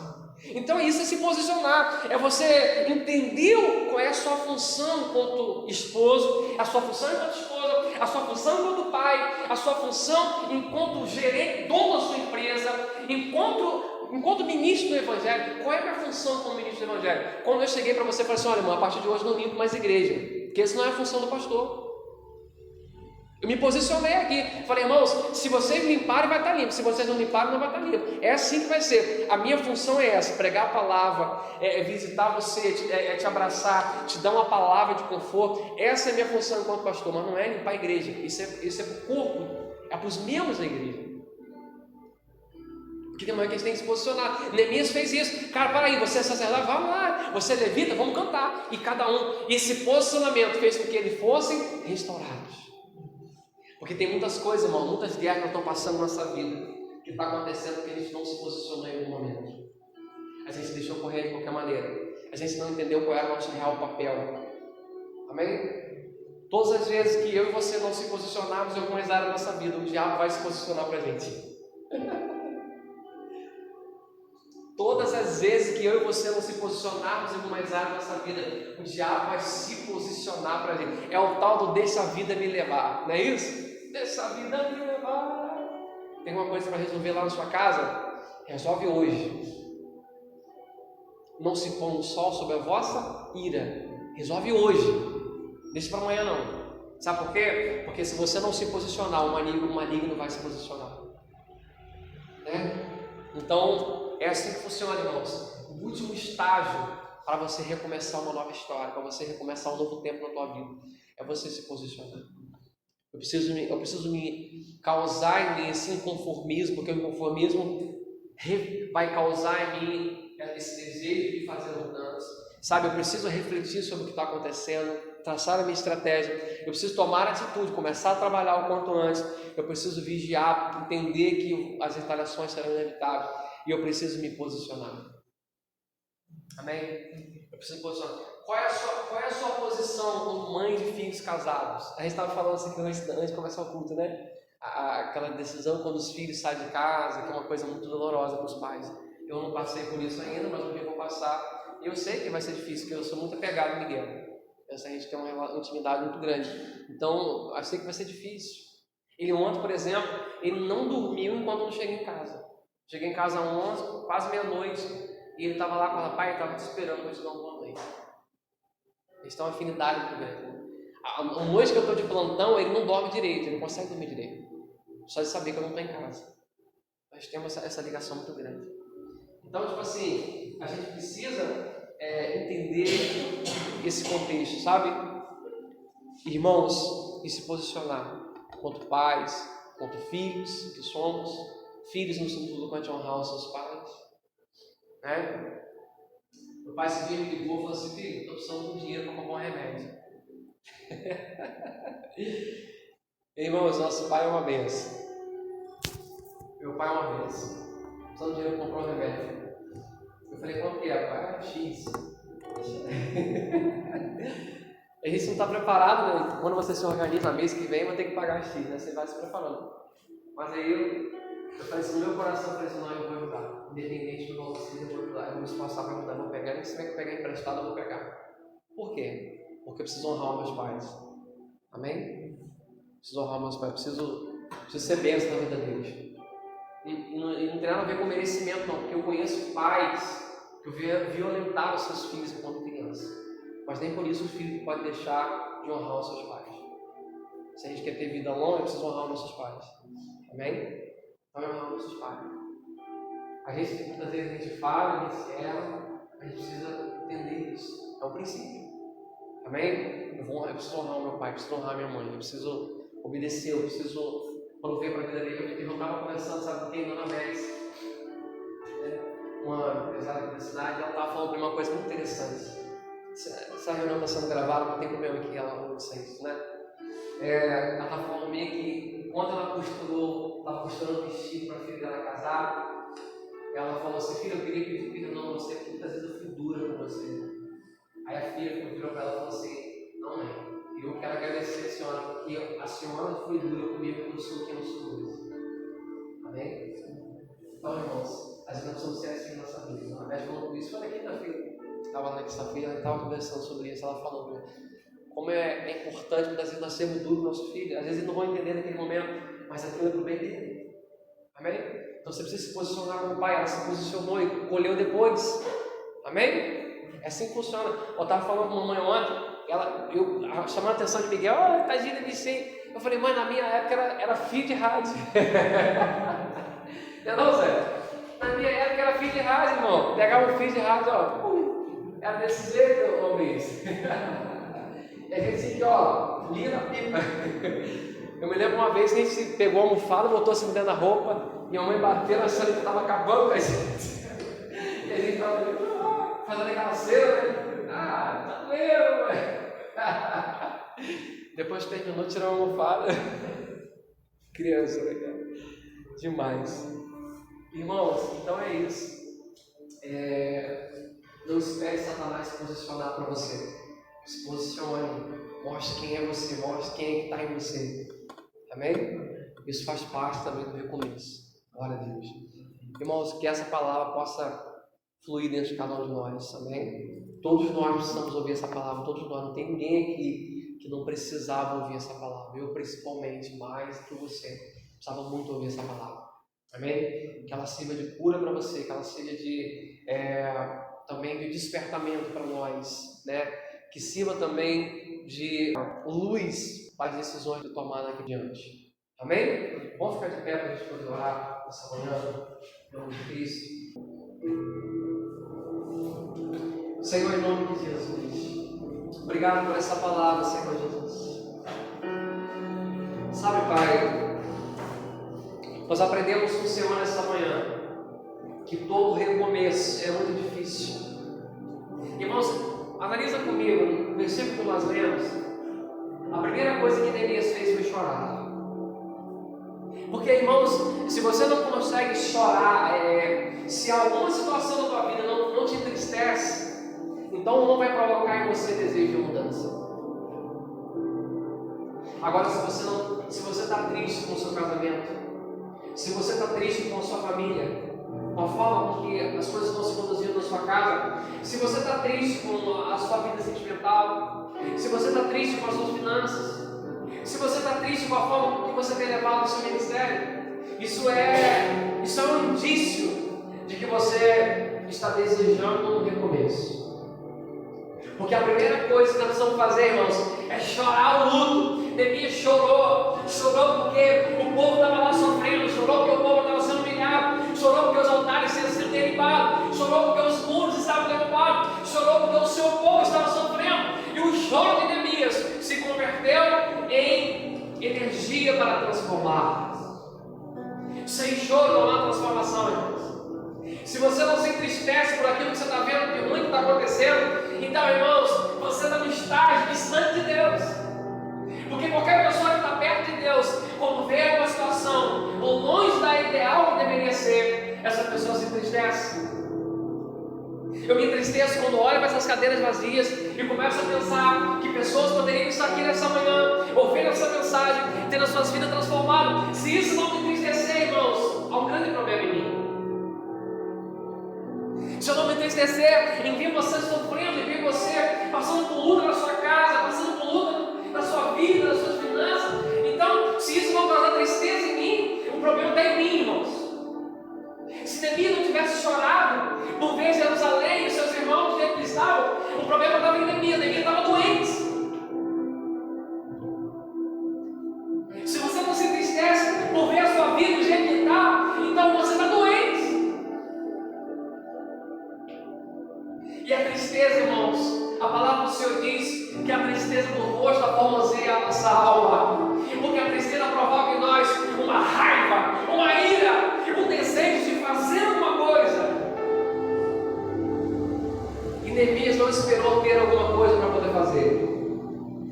Então isso é se posicionar, é você entender qual é a sua função enquanto esposo, a sua função enquanto esposa, a sua função enquanto pai, a sua função enquanto gerente, dono da sua empresa, enquanto ministro do Evangelho. Qual é a minha função como ministro do Evangelho? Quando eu cheguei para você e falei assim: olha, irmão, a partir de hoje não limpo mais igreja, porque isso não é a função do pastor. Eu me posicionei aqui, falei: irmãos, se vocês limparem vai estar limpo, se vocês não limparem não vai estar limpo. É assim que vai ser. A minha função é essa: pregar a palavra, visitar você, te abraçar, te dar uma palavra de conforto. Essa é a minha função enquanto pastor, mas não é limpar a igreja. Isso é para o corpo, é para os membros da igreja. Porque tem uma que a gente tem que se posicionar. Neemias fez isso. Cara, para aí, você é sacerdote, vamos lá. Você é levita, vamos cantar. E cada um, esse posicionamento fez com que eles fossem restaurados. Porque tem muitas coisas, irmão, muitas guerras que estão passando na nossa vida, que está acontecendo porque a gente não se posicionou em algum momento. A gente deixou correr de qualquer maneira. A gente não entendeu qual era o nosso real papel. Amém? Todas as vezes que eu e você não se posicionarmos em algumas áreas da nossa vida, o diabo vai se posicionar para a gente. Todas as vezes que eu e você não se posicionarmos em algumas áreas da nossa vida, o diabo vai se posicionar para a gente. É o tal do deixa a vida me levar, não é isso? Deixa a vida me levar. Tem uma coisa para resolver lá na sua casa? Resolve hoje. Não se põe um sol sobre a vossa ira. Resolve hoje. Deixa para amanhã não. Sabe por quê? Porque se você não se posicionar, o maligno vai se posicionar. Né? Então, é assim que funciona, irmãos. O último estágio para você recomeçar uma nova história, para você recomeçar um novo tempo na tua vida, é você se posicionar. Eu preciso me causar em mim esse inconformismo, porque o inconformismo vai causar em mim esse desejo de fazer mudança. Sabe, eu preciso refletir sobre o que está acontecendo, traçar a minha estratégia. Eu preciso tomar atitude, começar a trabalhar o quanto antes. Eu preciso vigiar, entender que as retaliações serão inevitáveis. E eu preciso me posicionar. Amém? Eu preciso posicionar. Qual é a sua posição como mãe de filhos casados? A gente estava falando isso aqui antes de começar o culto, né? Aquela decisão quando os filhos saem de casa, que é uma coisa muito dolorosa para os pais. Eu não passei por isso ainda, mas um dia eu vou passar. E eu sei que vai ser difícil, porque eu sou muito apegado ao Miguel. A gente tem uma intimidade muito grande. Então, eu sei que vai ser difícil. Ele ontem, por exemplo, ele não dormiu enquanto eu não cheguei em casa. Cheguei em casa às 11, quase meia-noite, e ele estava lá com o pai, estava te esperando para te dar uma boa noite. Eles têm uma afinidade muito grande. A noite que eu estou de plantão, ele não dorme direito, ele não consegue dormir direito. Só de saber que eu não estou em casa. Nós temos essa ligação muito grande. Então, tipo assim, a gente precisa entender esse contexto, sabe? Irmãos, e se posicionar quanto pais, quanto filhos que somos. Filhos no sentido quanto honrar os seus pais, né? Meu pai esse dia me ligou e falou assim: filho, estou precisando de dinheiro para comprar um remédio. Irmãos, nosso pai é uma benção. Meu pai é uma benção. Precisando de dinheiro para comprar um remédio. Eu falei: quanto que é, pai? X. A gente não está preparado, né? Quando você se organiza, mês que vem vai ter que pagar X, né? Você vai se preparando. Mas aí eu falei assim, no meu coração, eu falei assim: não, eu vou ajudar. Independente do valor que seja, eu vou ajudar. Eu vou me esforçar para ajudar, eu vou pegar. Nem que você vai pegar emprestado, eu vou pegar. Por quê? Porque eu preciso honrar os meus pais. Amém? Preciso honrar os meus pais. Preciso ser bênção na vida deles. E não tem nada a ver com merecimento, não. Porque eu conheço pais que violentaram seus filhos enquanto criança. Mas nem por isso o filho pode deixar de honrar os seus pais. Se a gente quer ter vida longa, precisa honrar os nossos pais. Amém? Então é honrar os nossos pais. A gente, muitas vezes, a gente fala, a gente se erra, a gente precisa entender isso. É um princípio. Amém? Eu preciso honrar o meu pai, eu preciso honrar a minha mãe, eu preciso obedecer, eu preciso, quando veio para a vida dele, eu estava conversando, sabe, tem Dona Vélez, uma empresária da cidade, ela estava falando para mim uma coisa muito interessante. Essa reunião está sendo gravada, não tem problema que ela não disse isso, né? Ela estava falando comigo que enquanto ela estava costurando o vestido para a filha dela casar, ela falou assim: filha, eu queria pedir perdão a você, porque muitas vezes eu fui dura com você. Aí a filha virou para ela e falou assim: não, mãe, eu quero agradecer a senhora, porque a senhora foi dura comigo, porque eu sou quem eu sou hoje. Amém? Então, irmãos, a gente não precisa ser assim na nossa vida. A médica falou isso, foi na quinta-feira. Estava na quinta-feira, ela estava conversando sobre isso, ela falou como é importante muitas vezes nós sermos duros com nossos filhos. Às vezes eles não vão entender naquele momento, mas aquilo é para o bem dele. Amém? Então você precisa se posicionar como pai. Ela se posicionou e colheu depois. Amém? É assim que funciona. Eu estava falando com a mamãe ontem, eu chamando a atenção de Miguel: tadinha de mim. Eu falei: mãe, na minha época era fio de rádio. Não, Zé? Na minha época era fio de rádio, irmão. Pegava um fio de rádio, era desse jeito, Luiz. E a gente assim, lia na pipa. Eu me lembro uma vez que a gente pegou a almofada, botou assim dentro da roupa, minha mãe bateu achando que estava acabando com a gente. E a gente estava fazendo aquela cena, né? Tá doendo, velho. Depois terminou, tirou a almofada. Criança, né, cara? Demais. Irmãos, então é isso. Não espere Satanás se posicionar para você. Se posicione, mostre quem é você, mostre quem é que está em você. Amém? Isso faz parte também do recomeço. Glória a Deus. Irmãos, que essa palavra possa fluir dentro de cada um de nós. Amém? Todos nós precisamos ouvir essa palavra. Todos nós. Não tem ninguém aqui que não precisava ouvir essa palavra. Eu, principalmente, mais do que você, precisava muito ouvir essa palavra. Amém? Que ela sirva de cura para você, que ela seja também de despertamento para nós, né? Que sirva também de luz para as decisões que tomadas aqui diante. Amém? Vamos ficar de pé para a gente poder orar essa manhã, em nome de Cristo. Senhor, em nome de Jesus, obrigado por essa palavra, Senhor Jesus. Sabe, Pai, nós aprendemos com o Senhor nessa manhã que todo recomeço é muito difícil. Irmãos, analisa comigo, no versículo que nós lemos, a primeira coisa que Neemias fez foi chorar. Porque, irmãos, se você não consegue chorar, se alguma situação da tua vida não te entristece, Então não vai provocar em você desejo de mudança. Agora, se você está triste com o seu casamento, se você está triste com a sua família, com a forma que as coisas estão se conduzindo na sua casa, se você está triste com a sua vida sentimental, se você está triste com as suas finanças, se você está triste com a forma que você tem levado o seu ministério, isso é um indício de que você está desejando um recomeço. Porque a primeira coisa que nós precisamos fazer, irmãos, é chorar o luto. Neemias chorou porque o povo estava lá sofrendo, chorou porque o povo estava sendo humilhado, chorou porque os altares tinham sido derribados, chorou porque os muros estavam derrubados, chorou porque o seu povo estava sofrendo. E o choro de Neemias se converteu em energia para transformar. Sem choro não há transformação, irmãos. Se você não se entristece por aquilo que você está vendo, que muito está acontecendo, então, irmãos, você está no estágio distante de Deus. Porque qualquer pessoa que está perto de Deus, quando vê uma situação longe da ideal que deveria ser, essa pessoa se entristece. Eu me entristeço quando olho para essas cadeiras vazias e começo a pensar que pessoas poderiam estar aqui nessa manhã, ouvindo essa mensagem, tendo as suas vidas transformadas. Se isso não me entristecer, irmãos, há um grande problema em mim. Se eu não me entristecer em ver você sofrendo, em ver você passando por luta na sua casa, passando por luta na sua vida, nas suas finanças, então, se isso não causar tristeza em mim, o problema está em mim, irmãos. Se Neemias não tivesse chorado por ver Jerusalém e os seus irmãos do jeito que eles estavam, o problema estava em Neemias estava doente. Se você não se entristece por ver a sua vida do jeito que está, então você está doente. E a tristeza, irmãos, a palavra do Senhor diz que a tristeza do rosto formoseia a nossa alma, porque a tristeza provoca em nós uma raiva, uma ira, um desejo de fazer alguma coisa. E Neemias não esperou ter alguma coisa para poder fazer.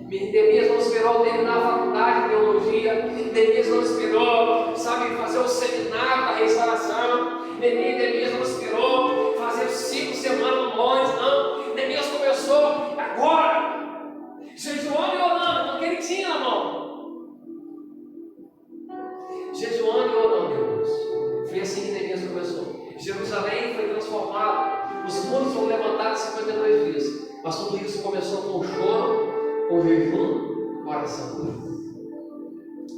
Neemias não esperou terminar a faculdade de teologia. Neemias não esperou, fazer o seminário da restauração. Neemias não esperou fazer 5 semanas no monte, não. Neemias começou agora, jejuando e orando, com o que ele tinha na mão. Jejuando e orando, irmãos. Foi assim que Neemias começou. Jerusalém foi transformada, os muros foram levantados em 52 dias. Mas tudo isso começou com choro, com jejum, com oração.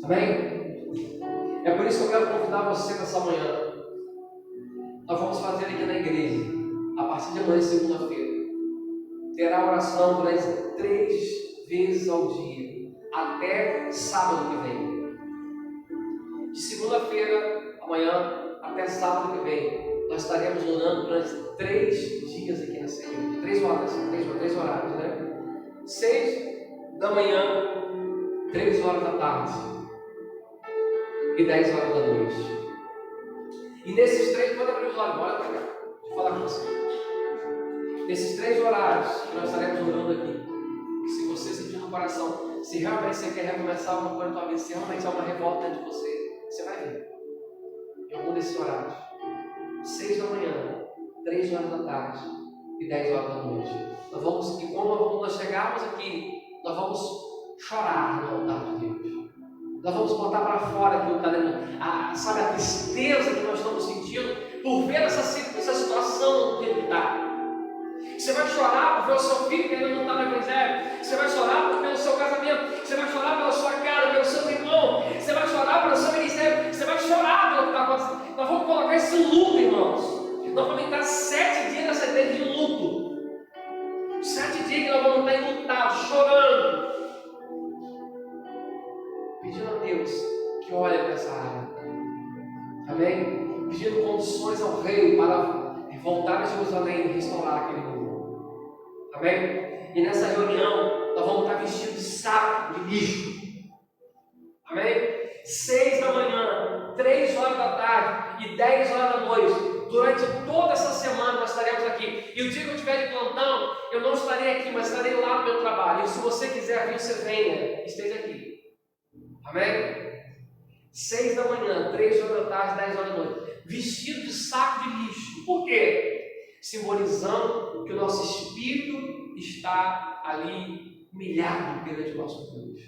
Amém? É por isso que eu quero convidar você nessa manhã. Nós vamos fazer aqui na igreja, a partir de amanhã, segunda-feira. Terá oração durante 3 vezes ao dia, até sábado que vem. De segunda-feira, amanhã, até sábado que vem, nós estaremos orando durante 3 dias aqui nessa igreja. 3 horas, 3 horários, né? 6 da manhã, 3 horas da tarde e 10 horas da noite. E nesses 3, pode abrir os olhos, olha para cá, deixa eu falar com você. Nesses 3 horários que nós estaremos orando aqui, se você sentir no coração, se realmente você quer recomeçar alguma coisa na tua vida, se realmente há uma revolta dentro de você, você vai ver. Em algum desses horários. 6 da manhã, 3 horas da tarde e 10 horas da noite. E quando nós chegarmos aqui, nós vamos chorar no altar de Deus. Nós vamos botar para fora aquilo que está dentro. A tristeza que nós estamos sentindo por ver essa situação que ele está. Você vai chorar por ver o seu filho que ainda não está no evangelho. Você vai chorar pelo seu casamento. Você vai chorar pela sua casa, pelo seu irmão. Você vai chorar pelo seu ministério. Você vai chorar pelo que está acontecendo. Nós vamos colocar esse luto, irmãos. Nós vamos entrar 7 dias nessa ideia de luto. 7 dias que nós vamos estar enlutados, chorando, pedindo a Deus que olhe para essa área. Amém? Pedindo condições ao rei para voltar a Jerusalém e restaurar aquele muro. Amém? E nessa reunião nós vamos estar vestidos de saco, de lixo. Amém? 6 da manhã, 3 horas da tarde e 10 horas da noite. Durante toda essa semana nós estaremos aqui. E o dia que eu estiver de plantão, eu não estarei aqui, mas estarei lá no meu trabalho. E se você quiser vir, você venha, esteja aqui. Amém? 6 da manhã, 3 horas da tarde, 10 horas da noite. Vestido de saco de lixo. Por quê? simbolizando que o nosso espírito está ali humilhado perante o nosso Deus.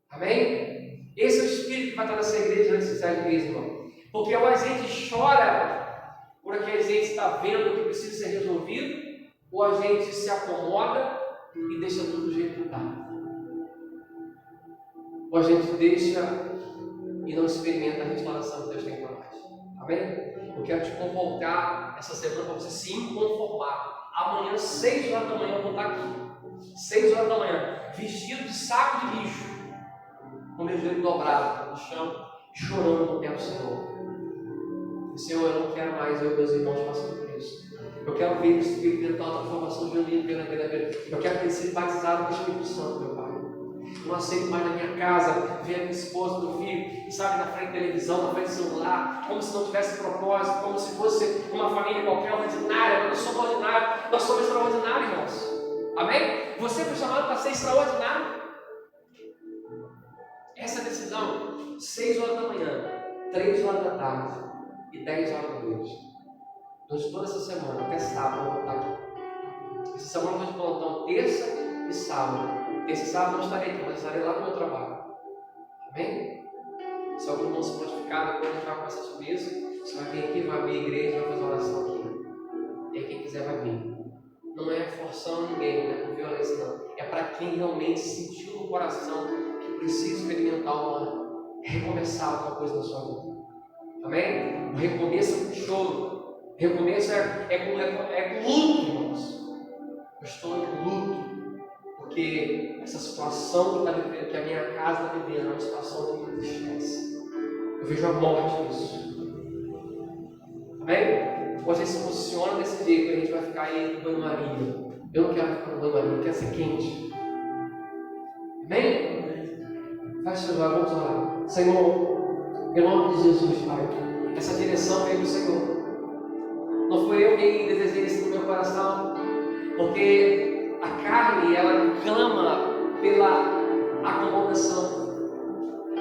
Amém? Esse é o espírito que vai estar nessa igreja antes de sair da igreja, irmão. Porque ou a gente chora por aquilo que a gente está vendo que precisa ser resolvido, ou a gente se acomoda e deixa tudo do jeito que está. Ou a gente deixa e não experimenta a restauração que Deus tem para nós. Amém? Eu quero te convocar essa semana para você se inconformar. Amanhã, 6 horas da manhã, eu vou estar aqui. 6 horas da manhã, vestido de saco de lixo, com meu joelho dobrado no chão, chorando no pé do Senhor. Senhor, eu não quero mais eu e meus irmãos passando por isso. Eu quero ver o Espírito ter uma transformação genuína pela vida. Eu quero ter sido batizado com o Espírito Santo, meu Pai. Eu não aceito mais na minha casa ver a minha esposa, meu filho, sabe, na frente da televisão, na frente do celular, como se não tivesse propósito, como se fosse uma família qualquer ordinária. Nós somos ordinários, nós somos extraordinários, irmãos. Amém? Você foi chamado para ser extraordinário. Essa decisão, 6 horas da manhã, 3 horas da tarde e 10 horas da noite. Durante toda essa semana, até sábado, eu vou estar aqui. Essa semana eu vou de plantão terça e sábado. Terça e sábado não estarei aqui, mas estarei lá no meu trabalho. Amém? Se algum irmão se prontificar, depois a gente vai conversar sobre isso. Você vai vir aqui, vai abrir a igreja, vai fazer oração aqui. E aí quem quiser vai vir. Não é forçando ninguém, não é por violência não. É para quem realmente sentiu no coração que precisa experimentar recomeçar alguma coisa na sua vida. Amém? O recomeço é com choro. O recomeço é com luto, irmãos. Eu estou em luto. Porque essa situação que a minha casa está vivendo é uma situação de muita estresse. Eu vejo a morte nisso. Amém? Ou a gente se posiciona desse jeito, a gente vai ficar aí no banho-maria. Eu não quero ficar no banho-maria, eu quero ser quente. Amém? Feche os olhos, vamos orar. Senhor, em nome de Jesus, Pai, essa direção veio do Senhor. Não foi eu quem desejei isso no meu coração, porque a carne, ela clama pela acomodação.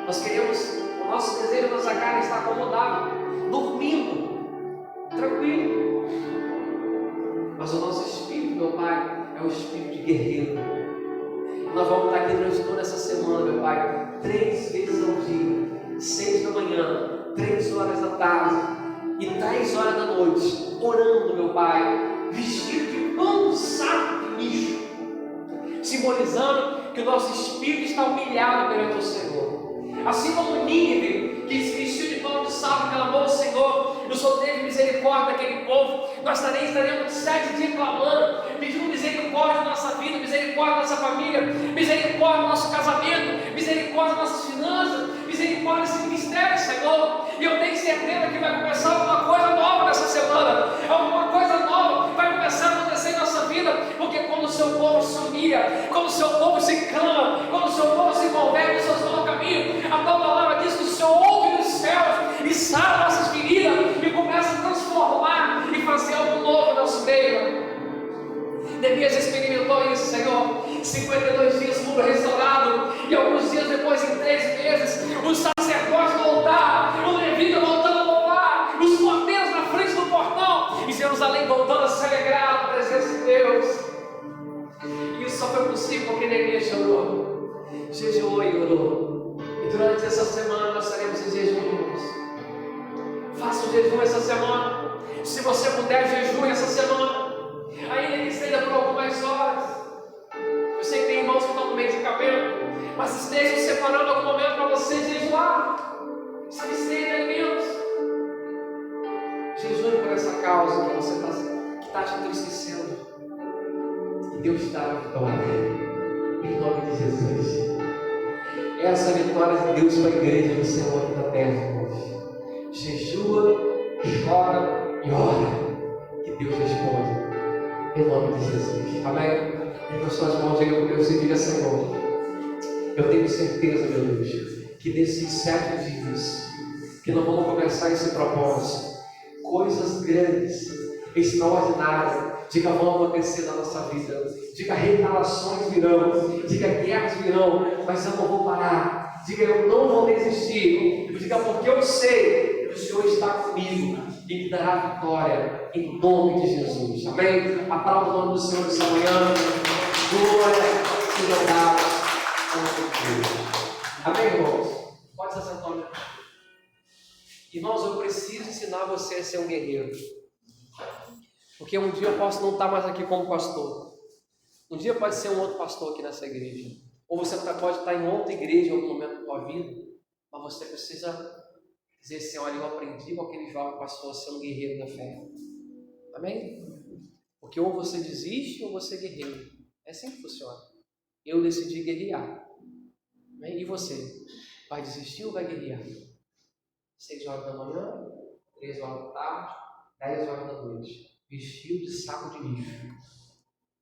Nós queremos, o nosso desejo, a nossa carne está acomodada, dormindo, tranquilo. Mas o nosso espírito, meu Pai, é um espírito de guerreiro. Nós vamos estar aqui durante toda essa semana, meu Pai, 3 vezes ao dia, 6 da manhã, 3 horas da tarde e 10 horas da noite, orando, meu Pai, vestido de pano, saco de lixo, simbolizando que o nosso espírito está humilhado perante o Senhor. Assim como Nínive, que se vestiu de pano de saco, clamou ao Senhor, e o Senhor teve misericórdia daquele povo, nós estaremos 7 dias clamando, pedindo misericórdia na nossa vida, misericórdia na nossa família, misericórdia no nosso casamento, misericórdia nas nossas finanças, misericórdia nesse ministério, Senhor. E eu tenho certeza que vai começar alguma coisa nova nessa semana, alguma coisa nova vai começar a acontecer em nossa vida, porque quando o seu povo se humilha, quando o seu povo se clama, quando o seu povo se converte nos seus novos caminhos, a tua palavra diz que o Senhor ouve dos céus e sara nossas feridas e começa a transformar e fazer algo novo no nosso meio. Neemias experimentou isso, Senhor. 52 dias muro restaurado, e alguns dias depois, em 3 meses, os sacerdotes voltaram, o levita voltando a louvar, os porteiros na frente do portão, e Jerusalém voltando a se alegrar na presença de Deus. E isso só foi possível porque Neemias chorou, jejuou e orou. E durante essa semana nós estaremos em jejum, irmãos. Faça um jejum essa semana. Se você puder, jejum essa semana. Ainda que seja por algumas horas. Eu sei que tem irmãos que estão no medicamento, mas estejam separando algum momento para você jejuar. Se abster de alimentos. Jejue por essa causa que você está te entristecendo. E Deus está na vitória. Em nome de Jesus. Essa é a vitória de Deus para a igreja do Senhor aqui na terra hoje. Jejua, chora e ora, que Deus responde. Em nome de Jesus. Amém? Em suas mãos, diga com Deus e diga: Senhor, eu tenho certeza, meu Deus, que nesses 7 dias que nós vamos começar esse propósito, coisas grandes, extraordinárias, diga, vão acontecer na nossa vida. Diga, retaliações virão, diga, guerras virão, mas eu não vou parar. Diga, eu não vou desistir. Diga, porque eu sei que o Senhor está comigo e que dará vitória em nome de Jesus. Amém? Aplauda o nome do Senhor essa manhã. Glória seja dada ao Deus. Amém, irmãos? Pode se assentar, meu. Irmãos, eu preciso ensinar você a ser um guerreiro. Porque um dia eu posso não estar mais aqui como pastor. Um dia pode ser um outro pastor aqui nessa igreja. Ou você pode estar em outra igreja em algum momento da tua vida. Mas você precisa dizer assim: olha, eu aprendi com aquele jovem pastor a ser um guerreiro da fé. Amém? Porque ou você desiste ou você é guerreiro. É assim que funciona. Eu decidi guerrear. Amém? E você? Vai desistir ou vai guerrear? 6 horas da manhã, 3 horas da tarde, 10 horas da noite. Vestido de saco de lixo.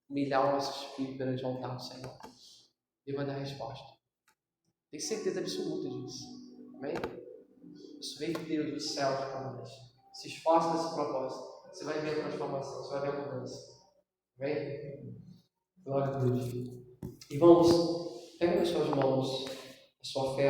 Humilhar o nosso espírito perante o altar do Senhor. Ele vai dar a resposta. Tenho certeza absoluta disso. Amém? Isso veio de Deus do céu para nós. Se esforça nesse propósito. Você vai ver a transformação, você vai ver a mudança. Amém? Glória a Deus. Irmãos, pegue nas suas mãos a sua fé.